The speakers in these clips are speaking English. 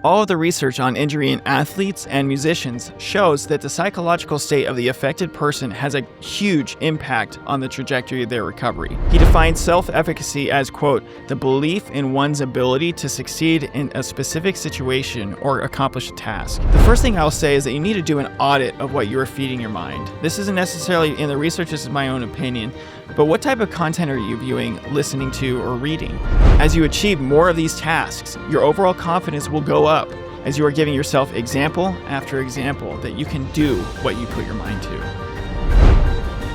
All of the research on injury in athletes and musicians shows that the psychological state of the affected person has a huge impact on the trajectory of their recovery. He defines self-efficacy as, quote, the belief in one's ability to succeed in a specific situation or accomplish a task. The first thing I'll say is that you need to do an audit of what you are feeding your mind. This isn't necessarily in the research, this is my own opinion, but what type of content are you viewing, listening to, or reading? As you achieve more of these tasks, your overall confidence will go up as you are giving yourself example after example that you can do what you put your mind to.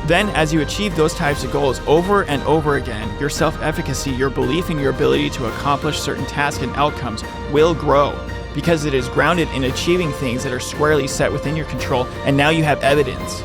Then, as you achieve those types of goals over and over again, your self-efficacy, your belief in your ability to accomplish certain tasks and outcomes will grow because it is grounded in achieving things that are squarely set within your control, and now you have evidence.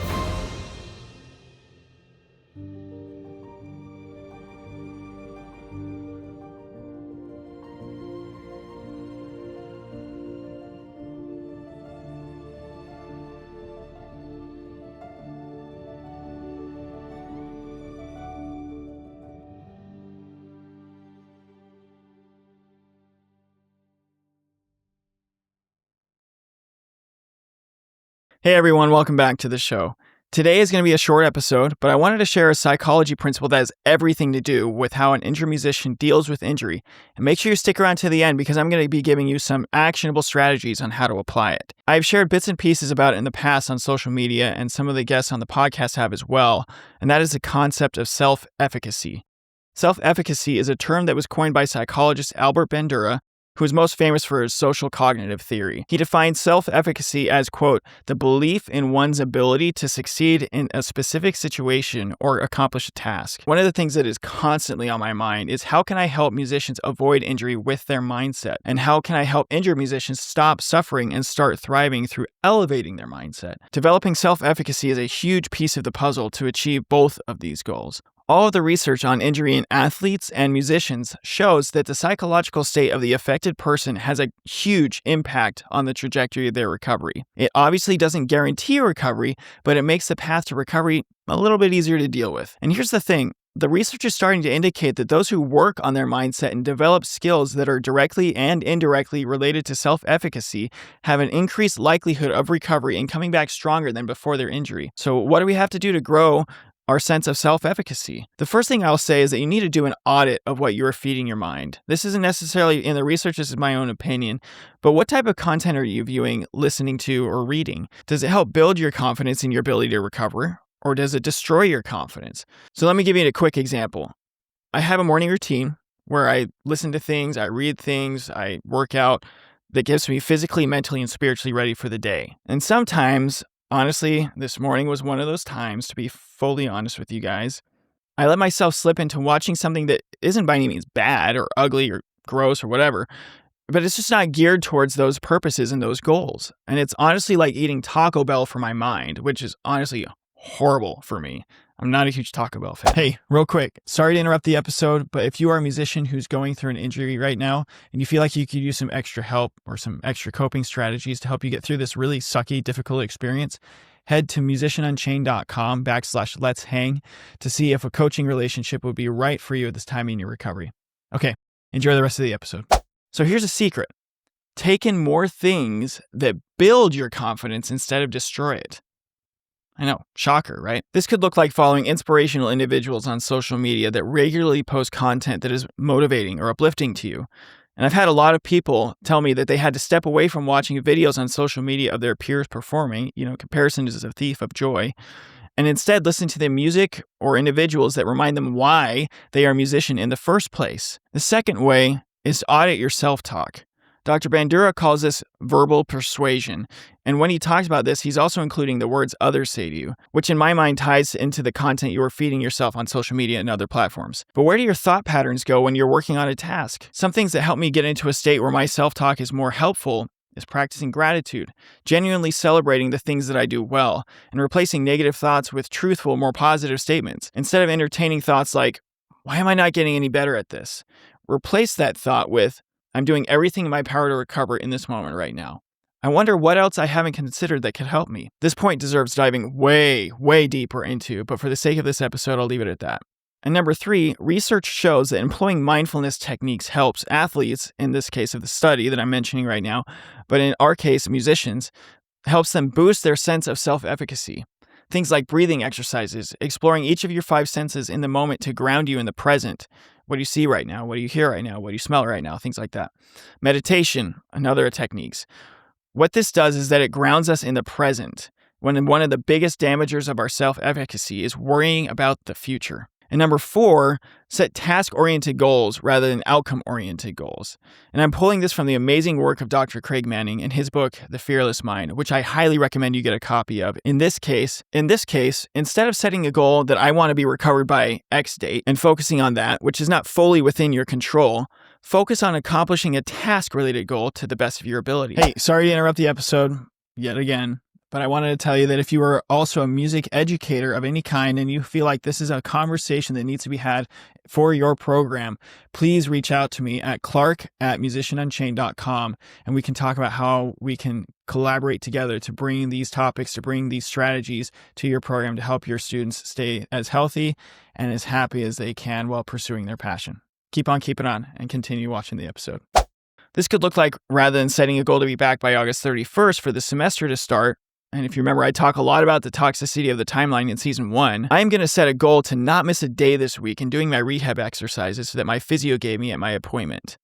Hey everyone, welcome back to the show. Today is going to be a short episode, but I wanted to share a psychology principle that has everything to do with how an injured musician deals with injury. And make sure you stick around to the end because I'm going to be giving you some actionable strategies on how to apply it. I've shared bits and pieces about it in the past on social media, and some of the guests on the podcast have as well, and that is the concept of self-efficacy. Self-efficacy is a term that was coined by psychologist Albert Bandura, who is most famous for his social cognitive theory. He defines self-efficacy as, quote, the belief in one's ability to succeed in a specific situation or accomplish a task. One of the things that is constantly on my mind is how can I help musicians avoid injury with their mindset? And how can I help injured musicians stop suffering and start thriving through elevating their mindset? Developing self-efficacy is a huge piece of the puzzle to achieve both of these goals. All of the research on injury in athletes and musicians shows that the psychological state of the affected person has a huge impact on the trajectory of their recovery. It obviously doesn't guarantee recovery, but it makes the path to recovery a little bit easier to deal with. And here's the thing. The research is starting to indicate that those who work on their mindset and develop skills that are directly and indirectly related to self-efficacy have an increased likelihood of recovery and coming back stronger than before their injury. So what do we have to do to grow our sense of self-efficacy? The first thing I'll say is that you need to do an audit of what you're feeding your mind. This isn't necessarily in the research, this is my own opinion, but what type of content are you viewing, listening to, or reading? Does it help build your confidence in your ability to recover, or does it destroy your confidence? So let me give you a quick example. I have a morning routine where I listen to things, I read things, I work out that gets me physically, mentally, and spiritually ready for the day. And sometimes, honestly, this morning was one of those times, to be fully honest with you guys, I let myself slip into watching something that isn't by any means bad or ugly or gross or whatever, but it's just not geared towards those purposes and those goals. And it's honestly like eating Taco Bell for my mind, which is honestly horrible for me. I'm not a huge Taco Bell fan. Hey, real quick, sorry to interrupt the episode, but if you are a musician who's going through an injury right now and you feel like you could use some extra help or some extra coping strategies to help you get through this really sucky, difficult experience, head to musicianunchained.com/let's hang to see if a coaching relationship would be right for you at this time in your recovery. Okay, enjoy the rest of the episode. So here's a secret. Take in more things that build your confidence instead of destroy it. I know, shocker, right? This could look like following inspirational individuals on social media that regularly post content that is motivating or uplifting to you. And I've had a lot of people tell me that they had to step away from watching videos on social media of their peers performing, comparison is a thief of joy, and instead listen to the music or individuals that remind them why they are a musician in the first place. The second way is to audit your self-talk. Dr. Bandura calls this verbal persuasion. And when he talks about this, he's also including the words others say to you, which in my mind ties into the content you are feeding yourself on social media and other platforms. But where do your thought patterns go when you're working on a task? Some things that help me get into a state where my self-talk is more helpful is practicing gratitude, genuinely celebrating the things that I do well, and replacing negative thoughts with truthful, more positive statements. Instead of entertaining thoughts like, why am I not getting any better at this? Replace that thought with, I'm doing everything in my power to recover in this moment right now. I wonder what else I haven't considered that could help me. This point deserves diving way, way deeper into, but for the sake of this episode, I'll leave it at that. And number 3, research shows that employing mindfulness techniques helps athletes, in this case of the study that I'm mentioning right now, but in our case, musicians, helps them boost their sense of self-efficacy. Things like breathing exercises, exploring each of your 5 senses in the moment to ground you in the present. What do you see right now? What do you hear right now? What do you smell right now? Things like that. Meditation, another techniques. What this does is that it grounds us in the present, when one of the biggest damagers of our self-efficacy is worrying about the future. And number 4, set task-oriented goals rather than outcome-oriented goals. And I'm pulling this from the amazing work of Dr. Craig Manning in his book, The Fearless Mind, which I highly recommend you get a copy of. In this case, instead of setting a goal that I want to be recovered by X date and focusing on that, which is not fully within your control, focus on accomplishing a task-related goal to the best of your ability. Hey, sorry to interrupt the episode yet again. But I wanted to tell you that if you are also a music educator of any kind and you feel like this is a conversation that needs to be had for your program, please reach out to me at clark@musicianunchained.com and we can talk about how we can collaborate together to bring these topics, to bring these strategies to your program to help your students stay as healthy and as happy as they can while pursuing their passion. Keep on keeping on and continue watching the episode. This could look like, rather than setting a goal to be back by August 31st for the semester to start, and if you remember, I talk a lot about the toxicity of the timeline in season 1. I'm going to set a goal to not miss a day this week in doing my rehab exercises that my physio gave me at my appointment.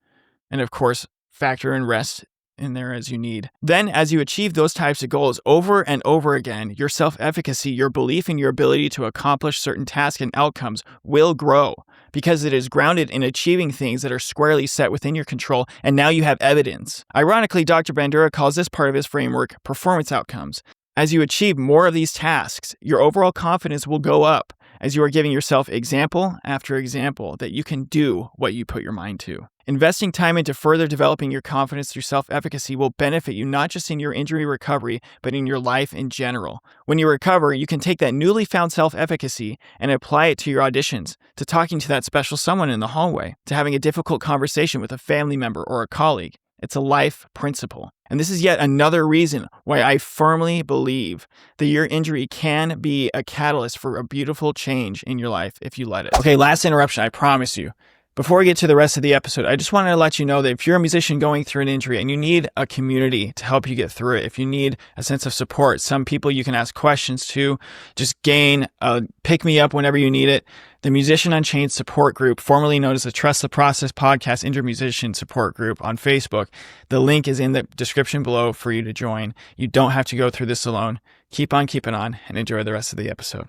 And of course, factor in rest in there as you need. Then, as you achieve those types of goals over and over again, your self-efficacy, your belief in your ability to accomplish certain tasks and outcomes will grow because it is grounded in achieving things that are squarely set within your control, and now you have evidence. Ironically, Dr. Bandura calls this part of his framework performance outcomes. As you achieve more of these tasks, your overall confidence will go up as you are giving yourself example after example that you can do what you put your mind to. Investing time into further developing your confidence through self-efficacy will benefit you not just in your injury recovery, but in your life in general. When you recover, you can take that newly found self-efficacy and apply it to your auditions, to talking to that special someone in the hallway, to having a difficult conversation with a family member or a colleague. It's a life principle. And this is yet another reason why I firmly believe that your injury can be a catalyst for a beautiful change in your life if you let it. Okay, last interruption, I promise you. Before we get to the rest of the episode, I just wanted to let you know that if you're a musician going through an injury and you need a community to help you get through it, if you need a sense of support, some people you can ask questions to, just gain a pick me up whenever you need it. The Musician Unchained support group, formerly known as the Trust the Process Podcast Injured Musician Support Group on Facebook. The link is in the description below for you to join. You don't have to go through this alone. Keep on keeping on and enjoy the rest of the episode.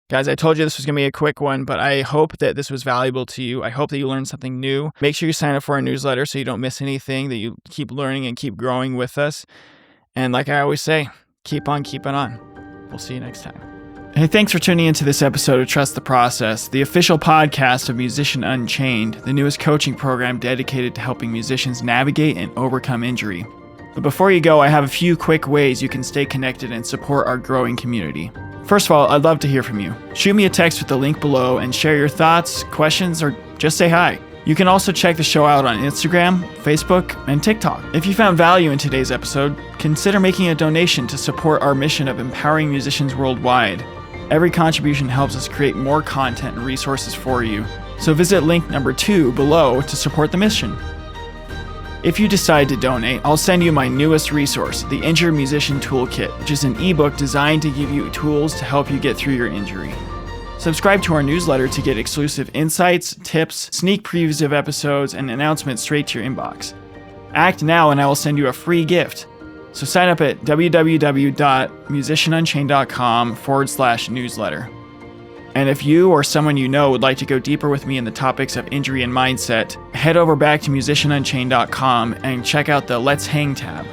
Guys, I told you this was going to be a quick one, but I hope that this was valuable to you. I hope that you learned something new. Make sure you sign up for our newsletter so you don't miss anything, that you keep learning and keep growing with us. And like I always say, keep on keeping on. We'll see you next time. Hey, thanks for tuning into this episode of Trust the Process, the official podcast of Musician Unchained, the newest coaching program dedicated to helping musicians navigate and overcome injury. But before you go, I have a few quick ways you can stay connected and support our growing community. First of all, I'd love to hear from you. Shoot me a text with the link below and share your thoughts, questions, or just say hi. You can also check the show out on Instagram, Facebook, and TikTok. If you found value in today's episode, consider making a donation to support our mission of empowering musicians worldwide. Every contribution helps us create more content and resources for you. So visit link number 2 below to support the mission. If you decide to donate, I'll send you my newest resource, the Injured Musician Toolkit, which is an ebook designed to give you tools to help you get through your injury. Subscribe to our newsletter to get exclusive insights, tips, sneak previews of episodes, and announcements straight to your inbox. Act now and I will send you a free gift. So sign up at www.musicianunchained.com/newsletter. And if you or someone you know would like to go deeper with me in the topics of injury and mindset, head over back to musicianunchained.com and check out the Let's Hang tab.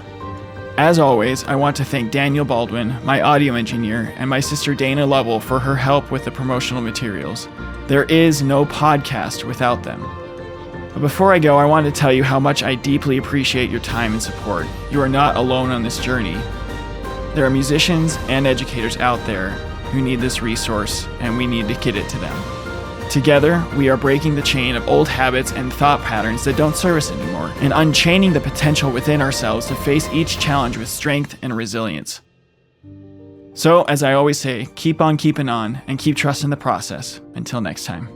As always, I want to thank Daniel Baldwin, my audio engineer, and my sister Dana Lovell for her help with the promotional materials. There is no podcast without them. But before I go, I want to tell you how much I deeply appreciate your time and support. You are not alone on this journey. There are musicians and educators out there who need this resource, and we need to get it to them. Together, we are breaking the chain of old habits and thought patterns that don't serve us anymore, and unchaining the potential within ourselves to face each challenge with strength and resilience. So, as I always say, keep on keeping on, and keep trusting the process. Until next time.